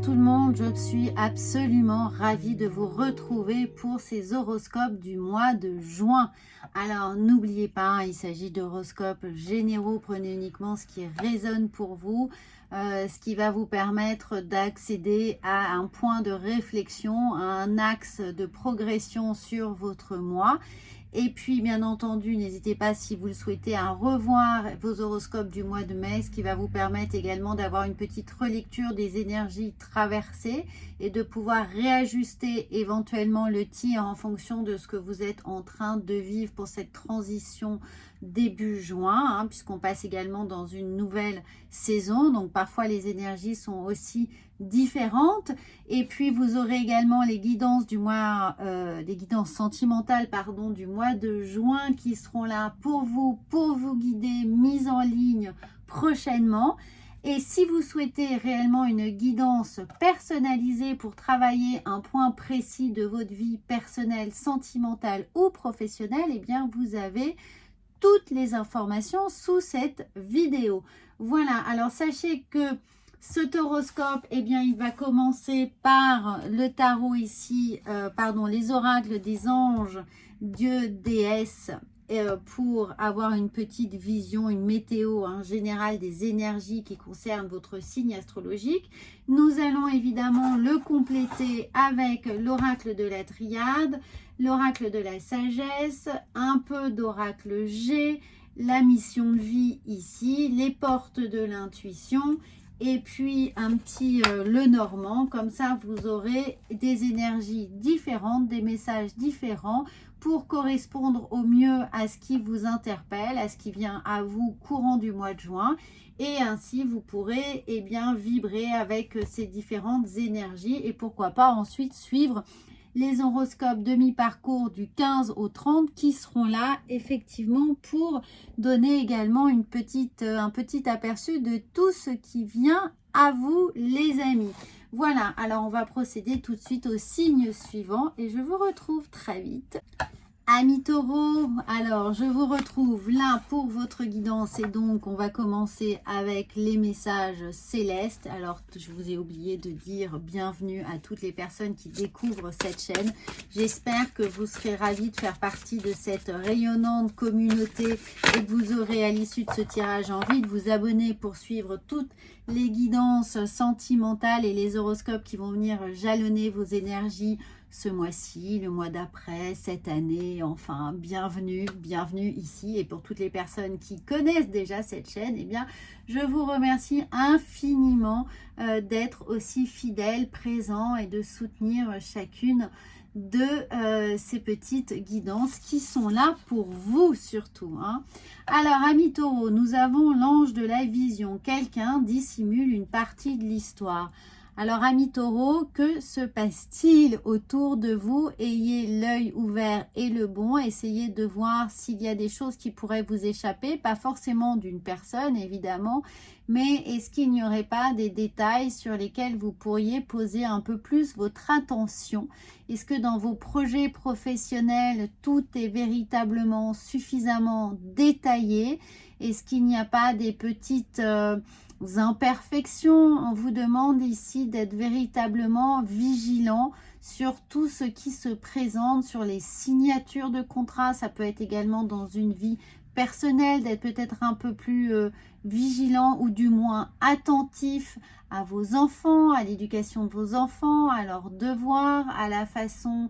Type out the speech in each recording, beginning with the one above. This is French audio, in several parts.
tout le monde, je suis absolument ravie de vous retrouver pour ces horoscopes du mois de juin. Alors n'oubliez pas, il s'agit d'horoscopes généraux, prenez uniquement ce qui résonne pour vous, ce qui va vous permettre d'accéder à un point de réflexion, à un axe de progression sur votre mois. Et puis, bien entendu, n'hésitez pas, si vous le souhaitez, à revoir vos horoscopes du mois de mai, ce qui va vous permettre également d'avoir une petite relecture des énergies traversées et de pouvoir réajuster éventuellement le tir en fonction de ce que vous êtes en train de vivre pour cette transition début juin, puisqu'on passe également dans une nouvelle saison. Donc, parfois, les énergies sont aussi différentes. Et puis, vous aurez également les guidances du mois, les guidances sentimentales, pardon, du mois de juin qui seront là pour vous guider, mises en ligne prochainement. Et si vous souhaitez réellement une guidance personnalisée pour travailler un point précis de votre vie personnelle, sentimentale ou professionnelle, eh bien, vous avez toutes les informations sous cette vidéo. Voilà, alors sachez que cet horoscope, eh bien, il va commencer par le tarot ici, les oracles des anges, dieux, déesses, pour avoir une petite vision, une météo générale des énergies qui concernent votre signe astrologique. Nous allons évidemment le compléter avec l'oracle de la triade, l'oracle de la sagesse, un peu d'oracle G, la mission de vie ici, les portes de l'intuition et puis un petit le normand. Comme ça, vous aurez des énergies différentes, des messages différents pour correspondre au mieux à ce qui vous interpelle, à ce qui vient à vous courant du mois de juin. Et ainsi, vous pourrez vibrer avec ces différentes énergies et pourquoi pas ensuite suivre les horoscopes de mi-parcours du 15 au 30 qui seront là effectivement pour donner également un petit aperçu de tout ce qui vient à vous les amis. Voilà, alors on va procéder tout de suite au signe suivant et je vous retrouve très vite. Amis taureaux, alors je vous retrouve là pour votre guidance et donc on va commencer avec les messages célestes. Alors je vous ai oublié de dire bienvenue à toutes les personnes qui découvrent cette chaîne. J'espère que vous serez ravis de faire partie de cette rayonnante communauté et que vous aurez à l'issue de ce tirage envie de vous abonner pour suivre toutes les guidances sentimentales et les horoscopes qui vont venir jalonner vos énergies ce mois-ci, le mois d'après, cette année, enfin, bienvenue ici. Et pour toutes les personnes qui connaissent déjà cette chaîne, eh bien, je vous remercie infiniment d'être aussi fidèles, présents et de soutenir chacune de ces petites guidances qui sont là pour vous surtout. Alors, amis taureaux, nous avons l'ange de la vision. Quelqu'un dissimule une partie de l'histoire. Alors, amis taureaux, que se passe-t-il autour de vous? Ayez l'œil ouvert et le bon. Essayez de voir s'il y a des choses qui pourraient vous échapper. Pas forcément d'une personne, évidemment. Mais est-ce qu'il n'y aurait pas des détails sur lesquels vous pourriez poser un peu plus votre attention? Est-ce que dans vos projets professionnels, tout est véritablement suffisamment détaillé? Est-ce qu'il n'y a pas des petites imperfections? On vous demande ici d'être véritablement vigilant sur tout ce qui se présente, sur les signatures de contrats. Ça peut être également dans une vie personnelle, d'être peut-être un peu plus vigilant ou du moins attentif à vos enfants, à l'éducation de vos enfants, à leurs devoirs, à la façon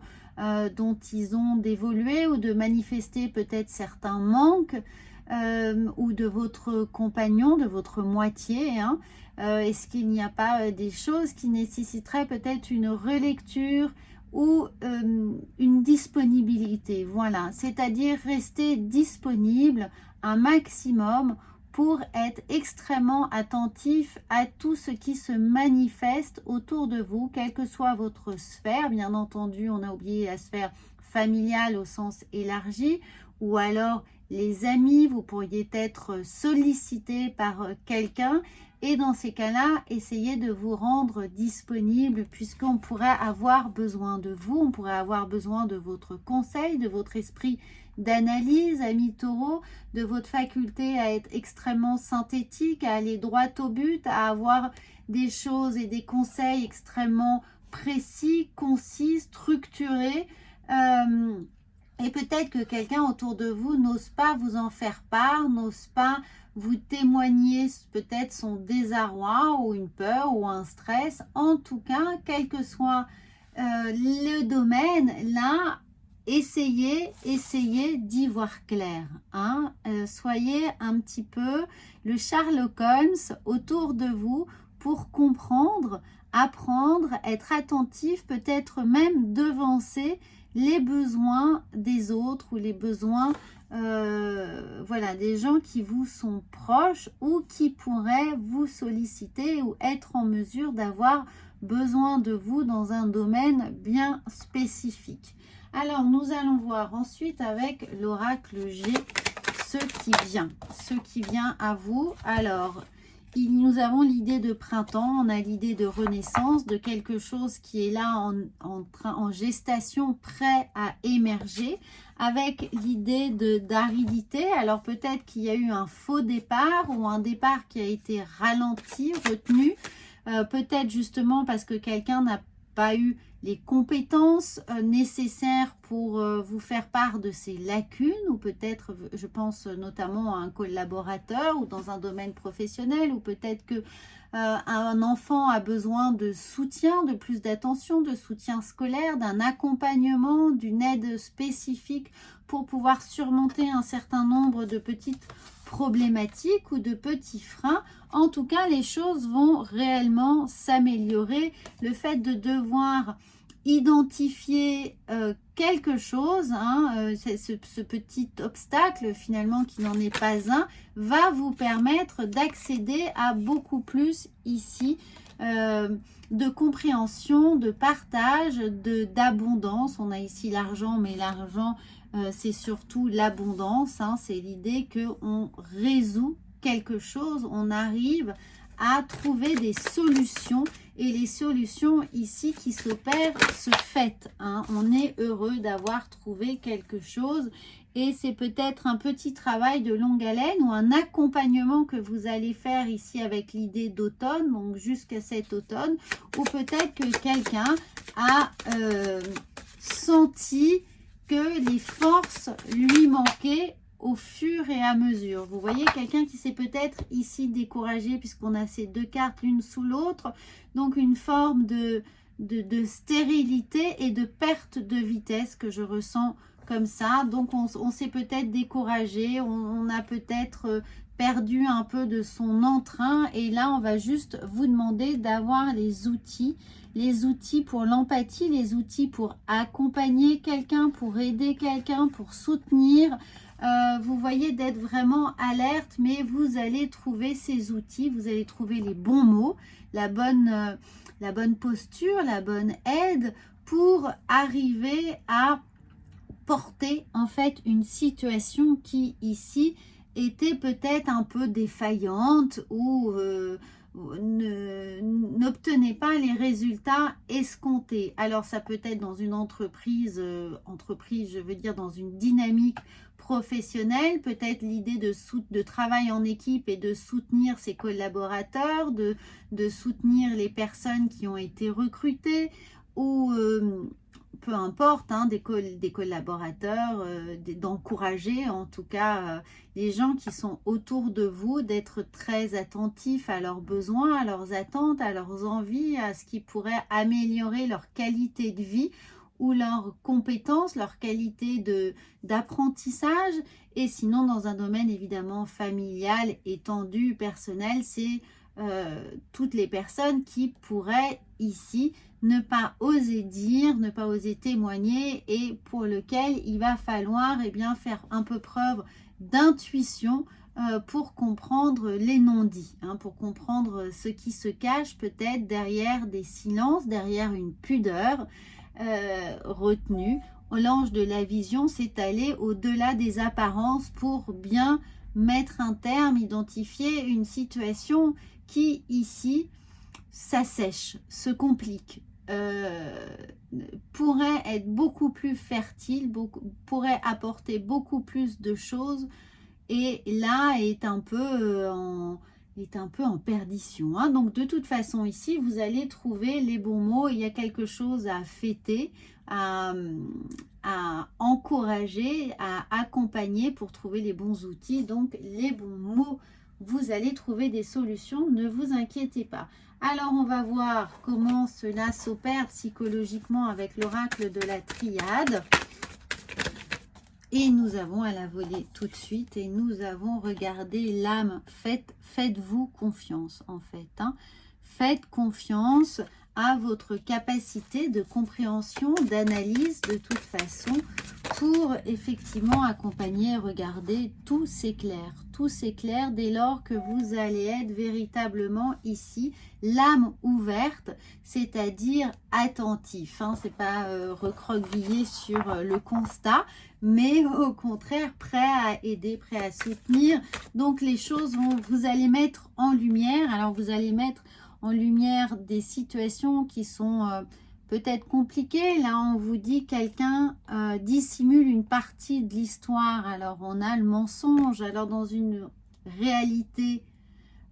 dont ils ont d'évoluer ou de manifester peut-être certains manques. Ou de votre compagnon, de votre moitié. Est-ce qu'il n'y a pas des choses qui nécessiteraient peut-être une relecture ou une disponibilité? Voilà, c'est-à-dire rester disponible un maximum pour être extrêmement attentif à tout ce qui se manifeste autour de vous, quelle que soit votre sphère. Bien entendu, on a oublié la sphère familiale au sens élargi, ou alors les amis, vous pourriez être sollicité par quelqu'un et dans ces cas-là, essayez de vous rendre disponible puisqu'on pourrait avoir besoin de vous, on pourrait avoir besoin de votre conseil, de votre esprit d'analyse, amis taureaux, de votre faculté à être extrêmement synthétique, à aller droit au but, à avoir des choses et des conseils extrêmement précis, concis, structurés. Et peut-être que quelqu'un autour de vous n'ose pas vous en faire part, n'ose pas vous témoigner peut-être son désarroi ou une peur ou un stress. En tout cas, quel que soit le domaine, là, essayez d'y voir clair. Hein. Soyez un petit peu le Sherlock Holmes autour de vous pour comprendre, apprendre, être attentif, peut-être même devancer les besoins des autres ou les besoins voilà, des gens qui vous sont proches ou qui pourraient vous solliciter ou être en mesure d'avoir besoin de vous dans un domaine bien spécifique. Alors, nous allons voir ensuite avec l'oracle G ce qui vient à vous. Alors, nous avons l'idée de printemps, on a l'idée de renaissance, de quelque chose qui est là en gestation, prêt à émerger, avec l'idée d'aridité. Alors peut-être qu'il y a eu un faux départ ou un départ qui a été ralenti, retenu, peut-être justement parce que quelqu'un n'a pas eu les compétences nécessaires pour vous faire part de ces lacunes, ou peut-être, je pense notamment à un collaborateur ou dans un domaine professionnel, ou peut-être que un enfant a besoin de soutien, de plus d'attention, de soutien scolaire, d'un accompagnement, d'une aide spécifique pour pouvoir surmonter un certain nombre de petites problématiques ou de petits freins. En tout cas, les choses vont réellement s'améliorer. Le fait de devoir identifier quelque chose, hein, ce petit obstacle finalement qui n'en est pas un, va vous permettre d'accéder à beaucoup plus ici de compréhension, de partage, d'abondance. On a ici l'argent, mais l'argent c'est surtout l'abondance, hein, c'est l'idée qu'on résout quelque chose, on arrive à trouver des solutions, et les solutions ici qui s'opèrent se fêtent. Hein. On est heureux d'avoir trouvé quelque chose, et c'est peut-être un petit travail de longue haleine ou un accompagnement que vous allez faire ici avec l'idée d'automne, donc jusqu'à cet automne, ou peut-être que quelqu'un a senti que les forces lui manquaient au fur et à mesure. Vous voyez, quelqu'un qui s'est peut-être ici découragé, puisqu'on a ces deux cartes l'une sous l'autre, donc une forme de stérilité et de perte de vitesse que je ressens comme ça. Donc on s'est peut-être découragé, on a peut-être perdu un peu de son entrain, et là on va juste vous demander d'avoir les outils pour l'empathie, les outils pour accompagner quelqu'un, pour aider quelqu'un, pour soutenir. Vous voyez, d'être vraiment alerte, mais vous allez trouver ces outils, vous allez trouver les bons mots, la bonne posture, la bonne aide pour arriver à porter en fait une situation qui ici était peut-être un peu défaillante ou n'obtenez pas les résultats escomptés. Alors ça peut être dans une entreprise, je veux dire dans une dynamique professionnelle, peut-être l'idée de travail en équipe et de soutenir ses collaborateurs, de soutenir les personnes qui ont été recrutées, ou peu importe, hein, des collaborateurs, d'encourager en tout cas les gens qui sont autour de vous, d'être très attentifs à leurs besoins, à leurs attentes, à leurs envies, à ce qui pourrait améliorer leur qualité de vie ou leurs compétences, leur qualité d'apprentissage. Et sinon, dans un domaine évidemment familial, étendu, personnel, c'est toutes les personnes qui pourraient ici ne pas oser dire, ne pas oser témoigner, et pour lequel il va falloir faire un peu preuve d'intuition pour comprendre les non-dits, hein, pour comprendre ce qui se cache peut-être derrière des silences, derrière une pudeur retenue. L'ange de la vision, c'est aller au-delà des apparences pour bien mettre un terme, identifier une situation qui ici s'assèche, se complique, pourrait être beaucoup plus fertile, pourrait apporter beaucoup plus de choses, et là est un peu est un peu en perdition, hein. Donc de toute façon ici vous allez trouver les bons mots. Il y a quelque chose à fêter, à encourager, à accompagner pour trouver les bons outils, donc les bons mots. Vous allez trouver des solutions, ne vous inquiétez pas. Alors on va voir comment cela s'opère psychologiquement avec l'oracle de la triade. Et nous avons à la volée tout de suite, et nous avons regardé l'âme. Faites-vous confiance en fait, hein. Faites confiance à votre capacité de compréhension, d'analyse de toute façon, pour effectivement accompagner, regarder, tout s'éclaire. Tout s'éclaire dès lors que vous allez être véritablement ici, l'âme ouverte, c'est-à-dire attentif, hein. C'est pas recroquevillé sur le constat, mais au contraire prêt à aider, prêt à soutenir. Donc les choses vous allez mettre en lumière. Alors vous allez mettre en lumière des situations qui sont peut-être compliquées. Là on vous dit quelqu'un dissimule une partie de l'histoire. Alors on a le mensonge. Alors dans une réalité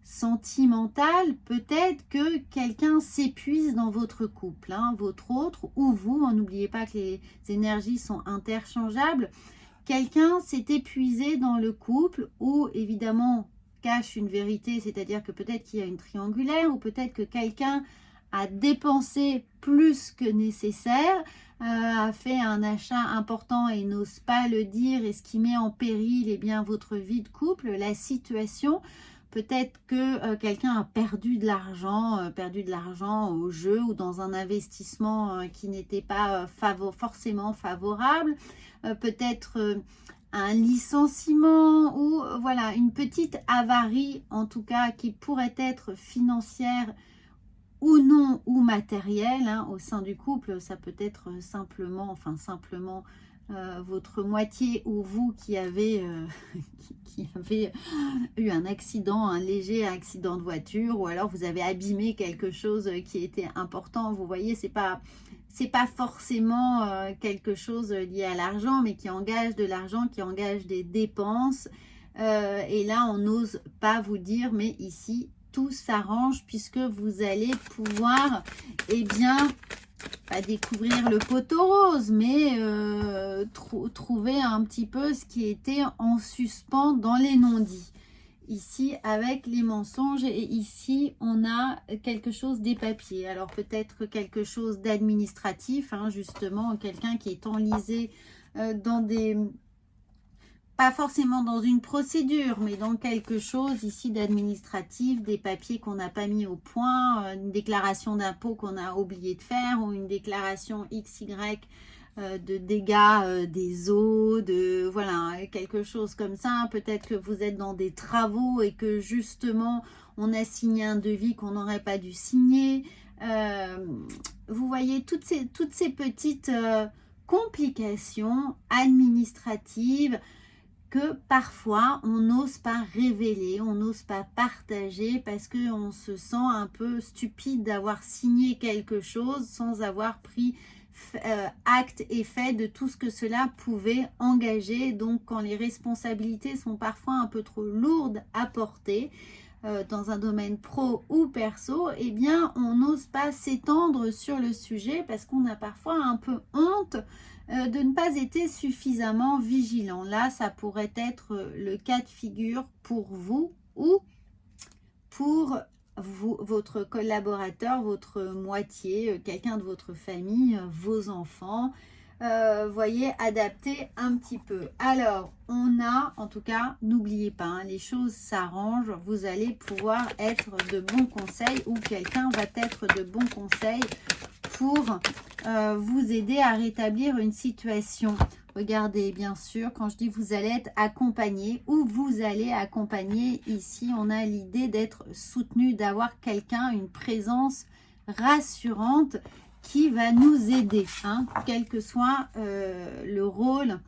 sentimentale, peut-être que quelqu'un s'épuise dans votre couple, hein, votre autre ou vous. N'oubliez pas que les énergies sont interchangeables. Quelqu'un s'est épuisé dans le couple, ou évidemment cache une vérité, c'est-à-dire que peut-être qu'il y a une triangulaire, ou peut-être que quelqu'un a dépensé plus que nécessaire, a fait un achat important et n'ose pas le dire, et ce qui met en péril eh bien, votre vie de couple, la situation. Peut-être que quelqu'un a perdu de l'argent au jeu, ou dans un investissement qui n'était pas forcément favorable. Peut-être un licenciement, ou voilà, une petite avarie en tout cas qui pourrait être financière ou non, ou matérielle, hein, au sein du couple. Ça peut être simplement votre moitié ou vous qui avez eu un accident, un léger accident de voiture, ou alors vous avez abîmé quelque chose qui était important. Vous voyez, c'est pas forcément quelque chose lié à l'argent, mais qui engage de l'argent, qui engage des dépenses. Et là, on n'ose pas vous dire, mais ici, tout s'arrange, puisque vous allez pouvoir, eh bien, pas découvrir le poteau rose, mais trouver un petit peu ce qui était en suspens dans les non-dits. Ici, avec les mensonges, et ici, on a quelque chose des papiers. Alors, peut-être quelque chose d'administratif, hein, justement, quelqu'un qui est enlisé dans des... Pas forcément dans une procédure, mais dans quelque chose ici d'administratif, des papiers qu'on n'a pas mis au point, une déclaration d'impôt qu'on a oublié de faire, ou une déclaration XY de dégâts des eaux, voilà, quelque chose comme ça. Peut-être que vous êtes dans des travaux et que justement on a signé un devis qu'on n'aurait pas dû signer. Vous voyez toutes ces petites complications administratives que parfois on n'ose pas révéler, on n'ose pas partager, parce qu'on se sent un peu stupide d'avoir signé quelque chose sans avoir pris acte et fait de tout ce que cela pouvait engager. Donc quand les responsabilités sont parfois un peu trop lourdes à porter, dans un domaine pro ou perso, eh bien on n'ose pas s'étendre sur le sujet, parce qu'on a parfois un peu honte de ne pas être suffisamment vigilant. Là, ça pourrait être le cas de figure pour vous, ou pour vous, votre collaborateur, votre moitié, quelqu'un de votre famille, vos enfants. Voyez, adapter un petit peu. Alors, on a, en tout cas, n'oubliez pas, hein, les choses s'arrangent. Vous allez pouvoir être de bons conseils, ou quelqu'un va être de bons conseils pour vous aider à rétablir une situation. Regardez, bien sûr, quand je dis vous allez être accompagné, ou vous allez accompagner, ici on a l'idée d'être soutenu, d'avoir quelqu'un, une présence rassurante qui va nous aider, hein, quel que soit le rôle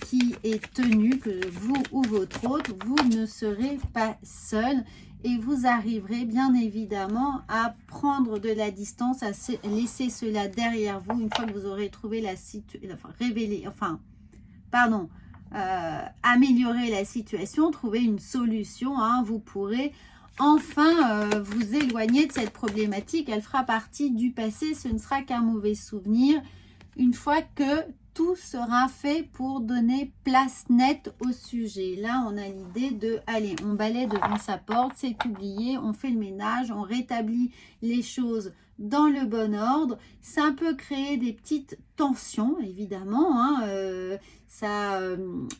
qui est tenu, que vous ou votre autre, vous ne serez pas seul, et vous arriverez bien évidemment à prendre de la distance, à laisser cela derrière vous, une fois que vous aurez trouvé la situation, améliorer la situation, trouver une solution, hein. Vous pourrez enfin vous éloigner de cette problématique. Elle fera partie du passé, ce ne sera qu'un mauvais souvenir. Une fois que tout sera fait pour donner place nette au sujet. Là, on a l'idée de, allez, on balaie devant sa porte, c'est oublié, on fait le ménage, on rétablit les choses dans le bon ordre. Ça peut créer des petites tensions, évidemment. Hein,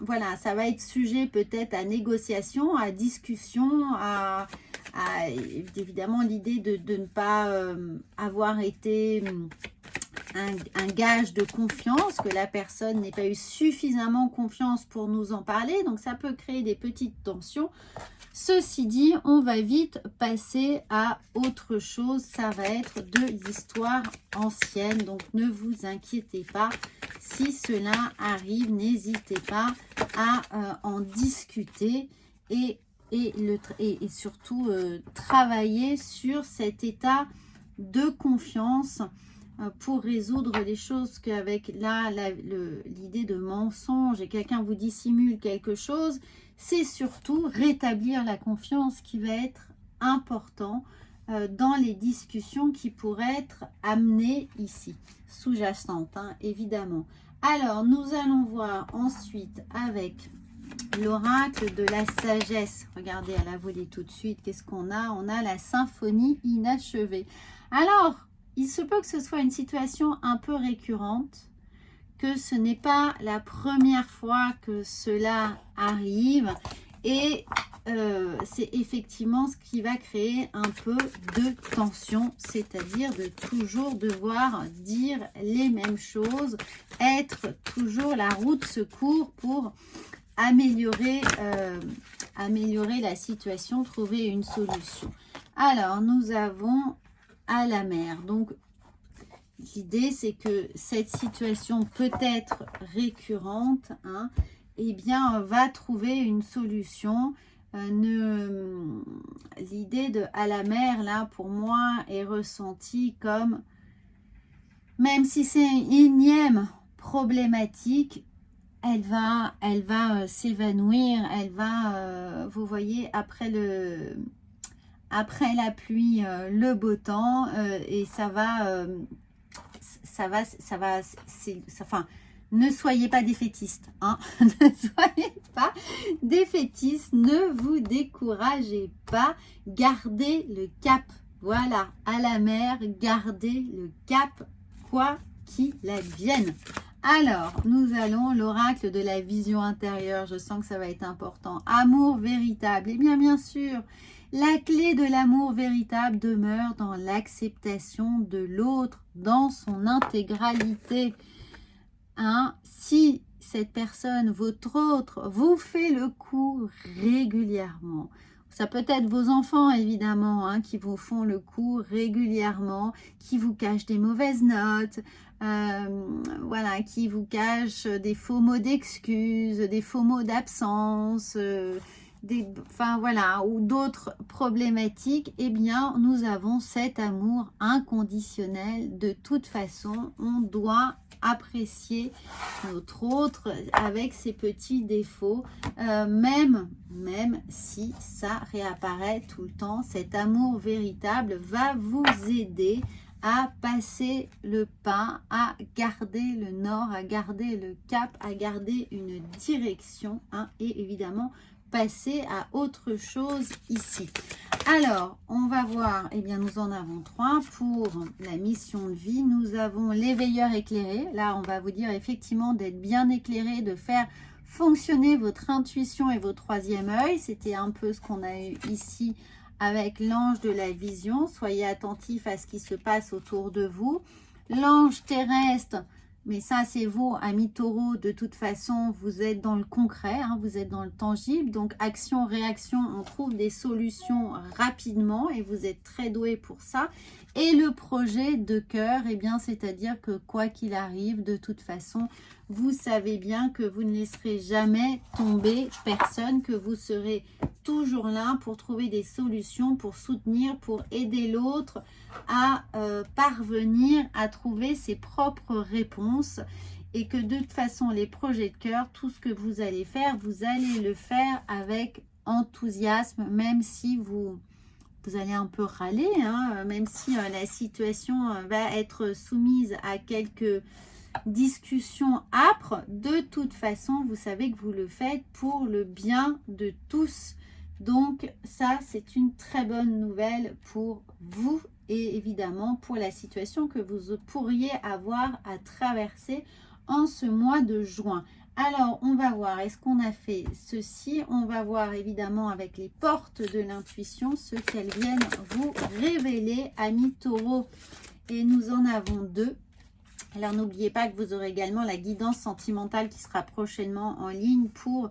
voilà, ça va être sujet peut-être à négociation, à discussion, à évidemment l'idée de ne pas avoir été un gage de confiance, que la personne n'ait pas eu suffisamment confiance pour nous en parler. Donc, ça peut créer des petites tensions. Ceci dit, on va vite passer à autre chose. Ça va être de l'histoire ancienne. Donc, ne vous inquiétez pas. Si cela arrive, n'hésitez pas à en discuter et surtout travailler sur cet état de confiance pour résoudre les choses qu'avec l'idée de mensonge et quelqu'un vous dissimule quelque chose, c'est surtout rétablir la confiance qui va être important dans les discussions qui pourraient être amenées ici, sous-jacentes, hein, évidemment. Alors, nous allons voir ensuite avec l'oracle de la sagesse. Regardez à la volée tout de suite, qu'est-ce qu'on a? On a la symphonie inachevée. Alors, il se peut que ce soit une situation un peu récurrente, que ce n'est pas la première fois que cela arrive et c'est effectivement ce qui va créer un peu de tension, c'est-à-dire de toujours devoir dire les mêmes choses, être toujours la roue de secours pour améliorer la situation, trouver une solution. Alors, nous avons à la mer. Donc, l'idée, c'est que cette situation peut être récurrente, hein, eh bien, va trouver une solution. L'idée de à la mer, là, pour moi, est ressentie comme, même si c'est une énième problématique, elle va s'évanouir, elle va, vous voyez, après la pluie, le beau temps, et enfin, ne soyez pas défaitistes, hein. Ne soyez pas défaitistes, ne vous découragez pas, gardez le cap. Voilà, à la mer, gardez le cap, quoi qu'il advienne. Alors, nous allons l'oracle de la vision intérieure. Je sens que ça va être important. Amour véritable. Eh bien sûr, la clé de l'amour véritable demeure dans l'acceptation de l'autre, dans son intégralité. Hein? Si cette personne, votre autre, vous fait le coup régulièrement, ça peut être vos enfants, évidemment, hein, qui vous font le coup régulièrement, qui vous cachent des mauvaises notes, voilà, qui vous cachent des faux mots d'excuses, des faux mots d'absence, enfin voilà, ou d'autres problématiques. Eh bien, nous avons cet amour inconditionnel. De toute façon, on doit apprécier notre autre avec ses petits défauts, même si ça réapparaît tout le temps. Cet amour véritable va vous aider à passer le pas, à garder le nord, à garder le cap, à garder une direction, hein, et évidemment passer à autre chose ici. Alors, on va voir, eh bien, nous en avons 3 pour la mission de vie. Nous avons l'éveilleur éclairé. Là, on va vous dire effectivement d'être bien éclairé, de faire fonctionner votre intuition et votre troisième œil. C'était un peu ce qu'on a eu ici avec l'ange de la vision. Soyez attentifs à ce qui se passe autour de vous. L'ange terrestre, mais ça, c'est vous, amis taureaux, de toute façon, vous êtes dans le concret, hein, vous êtes dans le tangible. Donc, action, réaction, on trouve des solutions rapidement et vous êtes très doués pour ça. Et le projet de cœur, eh bien, c'est-à-dire que quoi qu'il arrive, de toute façon, vous savez bien que vous ne laisserez jamais tomber personne, que vous serez toujours là pour trouver des solutions, pour soutenir, pour aider l'autre à parvenir à trouver ses propres réponses, et que de toute façon les projets de cœur, tout ce que vous allez faire, vous allez le faire avec enthousiasme, même si vous Vous allez un peu râler, hein, même si la situation va être soumise à quelques discussions âpres. De toute façon, vous savez que vous le faites pour le bien de tous. Donc ça, c'est une très bonne nouvelle pour vous et évidemment pour la situation que vous pourriez avoir à traverser en ce mois de juin. Alors, on va voir, est-ce qu'on a fait ceci? On va voir évidemment avec les portes de l'intuition ce qu'elles viennent vous révéler, amis taureaux. Et nous en avons deux. Alors, n'oubliez pas que vous aurez également la guidance sentimentale qui sera prochainement en ligne pour,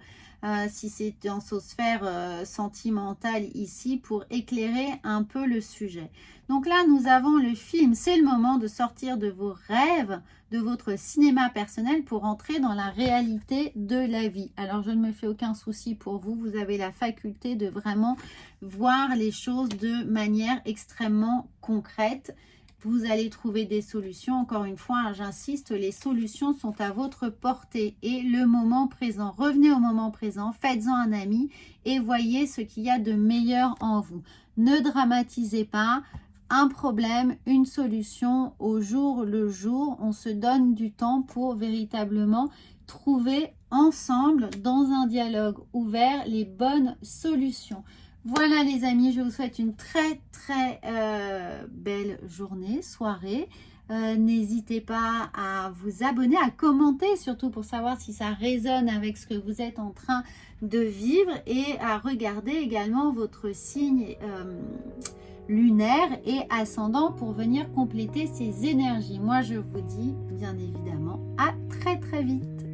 si c'est dans sa sphère sentimentale ici, pour éclairer un peu le sujet. Donc là, nous avons le film. C'est le moment de sortir de vos rêves, de votre cinéma personnel pour entrer dans la réalité de la vie. Alors, je ne me fais aucun souci pour vous. Vous avez la faculté de vraiment voir les choses de manière extrêmement concrète. Vous allez trouver des solutions. Encore une fois, hein, j'insiste, les solutions sont à votre portée et le moment présent. Revenez au moment présent, faites-en un ami et voyez ce qu'il y a de meilleur en vous. Ne dramatisez pas. Un problème, une solution au jour le jour. On se donne du temps pour véritablement trouver ensemble, dans un dialogue ouvert, les bonnes solutions. Voilà les amis, je vous souhaite une très belle journée, soirée. N'hésitez pas à vous abonner, à commenter surtout pour savoir si ça résonne avec ce que vous êtes en train de vivre et à regarder également votre signe lunaire et ascendant pour venir compléter ces énergies. Moi je vous dis bien évidemment à très vite.